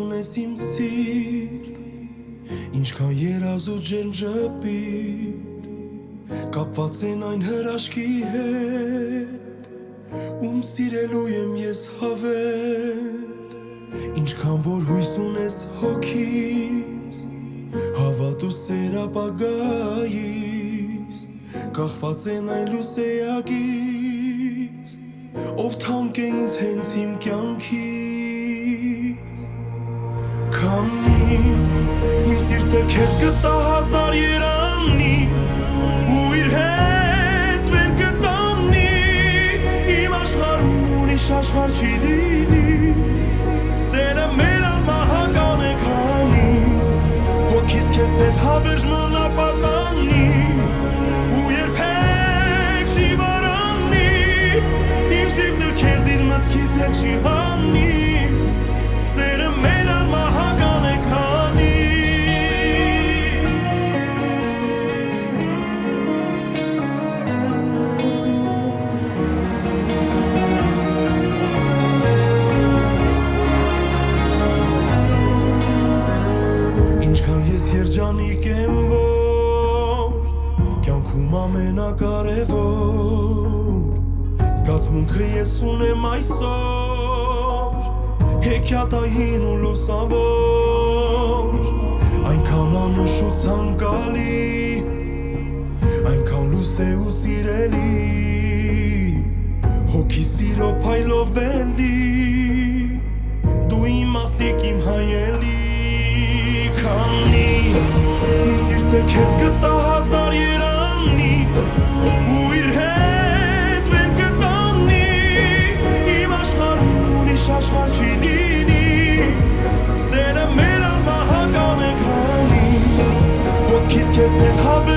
ունես իմ սիրտ, ինչքան երազ ու ջերմ ժպիտ, կապված են այն հրաշքի հետ, ում սիրելու եմ ես հավետ, ինչքան որ հույս ունես հոգիս, հավատ ու սեր ապագայիս, կախված են այն լուսեյակից, ով թանկ է ինձ հենց իմ կյանքից, քանի իմ սիրտը քեզ գտա հազար երանի, ու իր հետ վեր կտանի, իմ աշխարհում ուրիշ աշխարհ չի լինի, սերը մեր անմահական է քանի, հոգիս քեզ հետ հավերժ մնա պատանի, ու երբեք չի վարանի, իմ սիրտը քեզ իր մտքից էլ չի հանի, սերը մեր անմահական է քանի, ինչքան ես երջանիկ եմ, որ կյանքում ամենակարևոր զգացմունքը ես ունեմ այսօր, հեքիաթային ու լուսավոր, այնքան անուշ ու ցանկալի, այնքան լույս է ու սիրելի, հոգի սիրո փայլով էլի, դու իմաստիկ իմ հայելի, քանի իմ սիրտը քեզ գտա հազար երանի, ու իր հետ վեր կտանի, իմ աշխարհում ուրիշ աշխարհ չի լինի, սերը մեր անմահական է քանի, հոգիս քեզ հետ հավերժ